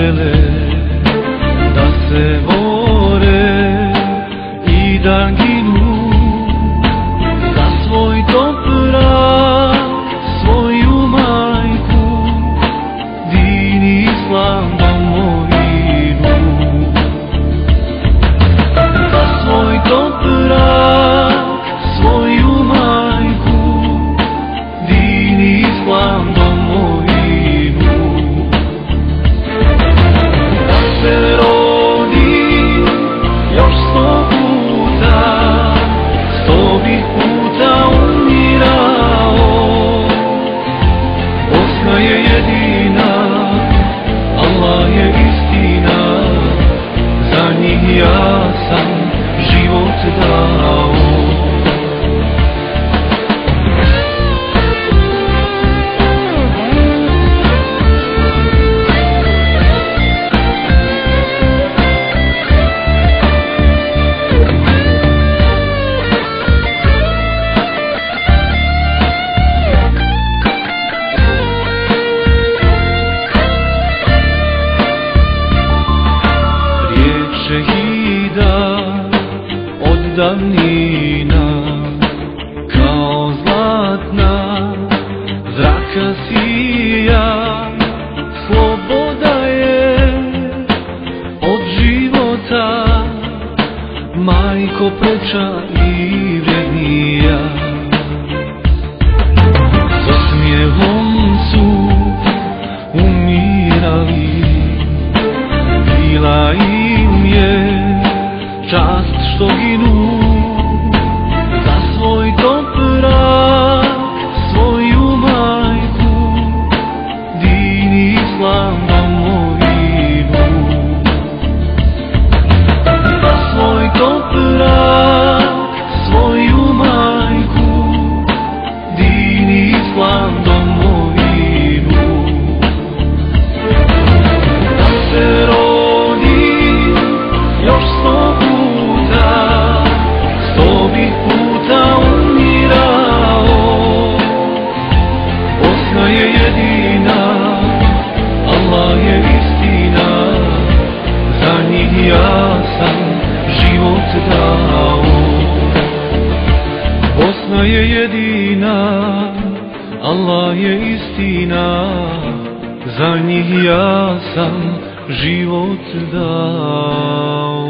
žele da se bore i da ginu za svoj toprak, svoju majku, din i islam, domovinu. Za svoj toprak, svoju majku, din i islam, domovinu. Da se rodim još 100 puta, 100 bih puta umirao. Bosna je jedina, Allah je istina, za njih ja sam život dao. Šehida od davnina, kao zlatna zraka sija, sloboda je od života, majko preča i vrednija. S osmijehom su umirali, bila im je čast što ginu za svoj toprak, svoju majku, din i islam, domovinu. Za svoj toprak, svoju majku, din i islam, domovinu. Da se rodim još 100 puta, 100 bih puta umirao. Bosna je jedina, Allah je istina, za njih ja sam život dao. Bosna je jedina, Allah je istina, za njih ja sam život dao.